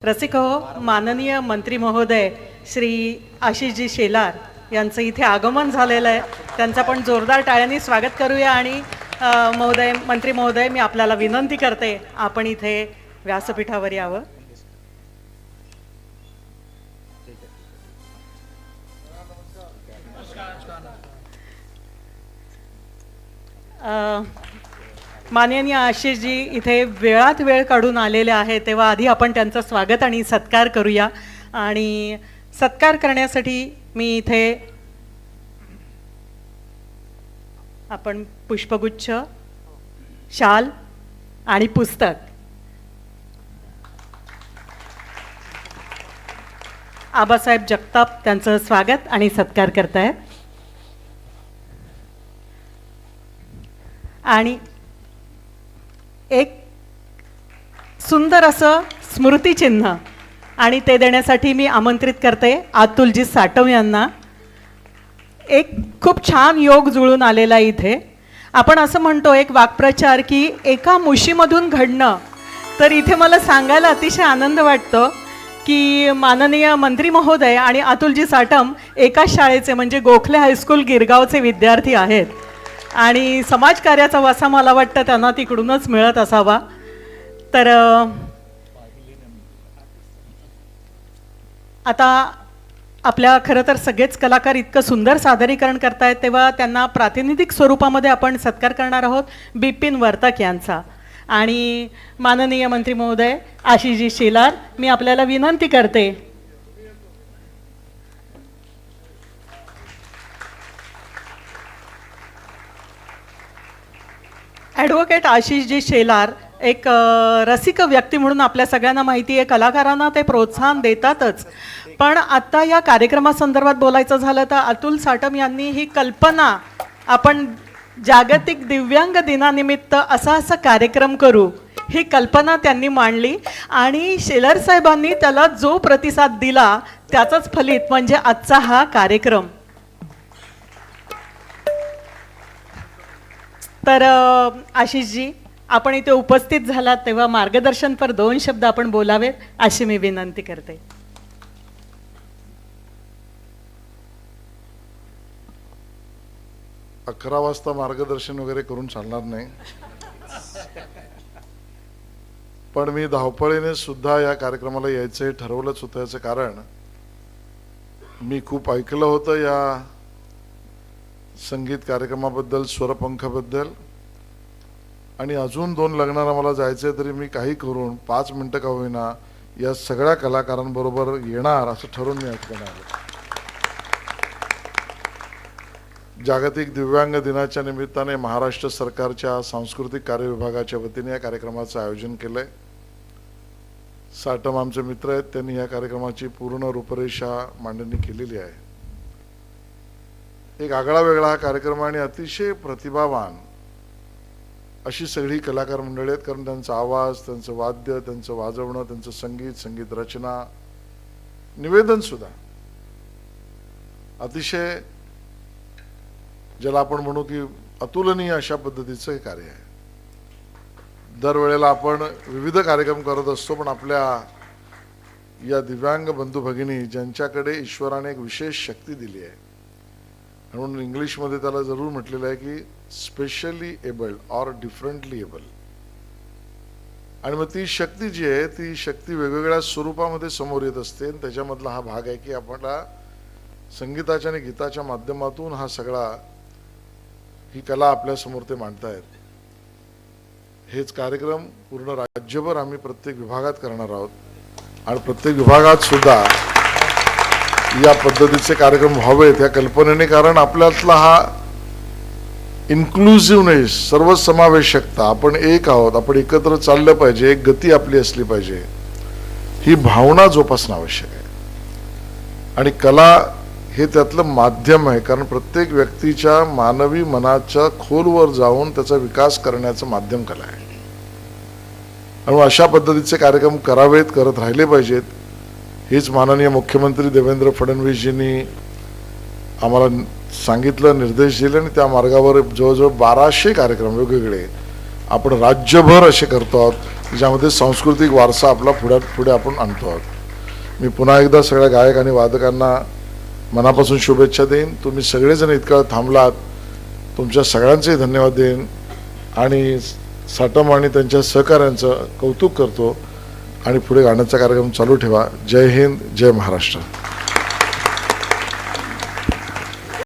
रसिक हो, माननीय मंत्री महोदय श्री आशिषजी शेलार यांचं इथे आगमन झालेलं आहे. त्यांचं पण जोरदार टाळ्यांनी स्वागत करूया. आणि महोदय, मंत्री महोदय, मी आपल्याला विनंती करते आपण इथे व्यासपीठावर यावं. माननीय आशिषजी इथे वेळात वेळ काढून आलेले आहे, तेव्हा आधी आपण त्यांचं स्वागत आणि सत्कार करूया. आणि सत्कार करण्यासाठी मी इथे आपण पुष्पगुच्छ, शाल आणि पुस्तक आबासाहेब जगताप त्यांचं स्वागत आणि सत्कार करतायत. आणि एक सुंदर असं स्मृतिचिन्ह आणि ते देण्यासाठी मी आमंत्रित करते अतुलजी साटम यांना. एक खूप छान योग जुळून आलेला इथे. आपण असं म्हणतो एक वाक्प्रचार की एका मुशीमधून घडणं, तर इथे मला सांगायला अतिशय आनंद वाटतो की माननीय मंत्री महोदय आणि अतुलजी साटम एकाच शाळेचे म्हणजे गोखले हायस्कूल गिरगावचे विद्यार्थी आहेत. आणि समाजकार्याचा वासा मला वाटतं त्यांना तिकडूनच मिळत असावा. तर आता आपल्या खरं तर सगळेच कलाकार इतकं सुंदर सादरीकरण करतायत, तेव्हा त्यांना प्रातिनिधिक स्वरूपामध्ये आपण सत्कार करणार आहोत बिपिन वर्तक यांचा. आणि माननीय मंत्री महोदय आशिषजी शेलार, मी आपल्याला विनंती करते ॲडव्होकेट आशिषजी शेलार एक रसिक व्यक्ती म्हणून आपल्या सगळ्यांना माहिती आहे. कलाकारांना ते प्रोत्साहन देतातच, पण आता या कार्यक्रमासंदर्भात बोलायचं झालं तर अतुल साटम यांनी ही कल्पना, आपण जागतिक दिव्यांग दिनानिमित्त असा कार्यक्रम करू, ही कल्पना त्यांनी मांडली. आणि शेलार साहेबांनी त्याला जो प्रतिसाद दिला त्याचंच फलित म्हणजे आजचा हा कार्यक्रम. तर आशिषजी, आपण इथे उपस्थित झालात तेव्हा मार्गदर्शनपर 2 शब्द आपण बोलावेत अशी मी विनंती करते. अकरा वाजता मार्गदर्शन वगैरे करून चालणार नाही, पण मी धावपळीने सुद्धा या कार्यक्रमाला यायचं हे ठरवलंच होतं. याचं कारण मी खूप ऐकलं होतं या संगीत कार्यक्रमाबद्दल, स्वरपंखाबद्दल. आणि अजून 2 लग्नाला मला जायचंय, तरी मी काही करून 5 मिनिटं का होईना या सगळ्या कलाकारांबरोबर येणार असं ठरवून मी ऐकलं आलो. जागतिक दिव्यांग दिनाच्या निमित्ताने महाराष्ट्र सरकारच्या सांस्कृतिक कार्य विभागाच्या वतीने या कार्यक्रमाचं आयोजन केलंय. साटम आमचे मित्र आहेत, त्यांनी या कार्यक्रमाची पूर्ण रूपरेषा मांडणी केलेली आहे. एक आगळा वेगळा हा कार्यक्रम आणि अतिशय प्रतिभावान अशी सगळी कलाकार मंडळी आहेत. कारण त्यांचा आवाज, त्यांचं वाद्य, त्यांचं वाजवणं, त्यांचं संगीत, संगीत रचना, निवेदन सुद्धा अतिशय, ज्याला आपण म्हणू की अतुलनीय अशा पद्धतीचं हे कार्य आहे. दरवेळेला आपण विविध कार्यक्रम करत असतो, पण आपल्या या दिव्यांग बंधू भगिनी ज्यांच्याकडे ईश्वराने एक विशेष शक्ती दिली आहे, म्हणून इंग्लिशमध्ये त्याला जरूर म्हटलेलं आहे की specially abled or differently able. आणि मग ती शक्ती जी आहे ती शक्ती वेगवेगळ्या स्वरूपामध्ये समोर येत असते. त्याच्यामधला हा भाग आहे की आपल्याला संगीताच्या आणि गीताच्या माध्यमातून हा सगळा, ही कला आपल्या समोर ते मांडतायत. हेच कार्यक्रम पूर्ण राज्यभर आम्ही प्रत्येक विभागात करणार आहोत. आणि प्रत्येक विभागात सुद्धा या पद्धतीचे कार्यक्रम व्हावेत या कल्पनेने. कारण आपल्यातला हा इन्क्लुसिव्हनेस, सर्वसमावेशकता, आपण एक आहोत, आपण एकत्र चाललं पाहिजे, एक गती आपली असली पाहिजे, ही भावना जोपासणं आवश्यक आहे. आणि कला हे त्यातलं माध्यम आहे. कारण प्रत्येक व्यक्तीच्या मानवी मनाच्या खोलवर जाऊन त्याचा विकास करण्याचं माध्यम कला आहे. आणि अशा पद्धतीचे कार्यक्रम करावेत, करत राहिले पाहिजेत. हेच माननीय मुख्यमंत्री देवेंद्र फडणवीसजींनी आम्हाला सांगितलं, निर्देश दिले. आणि त्या मार्गावर जवळजवळ 1200 कार्यक्रम वेगवेगळे आपण राज्यभर असे करतो आहोत. ज्यामध्ये सांस्कृतिक वारसा आपला पुढे आपण आणतो आहोत. मी पुन्हा एकदा सगळ्या गायक आणि वादकांना मनापासून शुभेच्छा देईन. तुम्ही सगळेजण इतकं थांबलात, तुमच्या सगळ्यांचे धन्यवाद देईन आणि साटम आणि त्यांच्या सहकाऱ्यांचं कौतुक करतो आणि पुढे गाण्याचा कार्यक्रम चालू ठेवा. जय हिंद, जय महाराष्ट्र.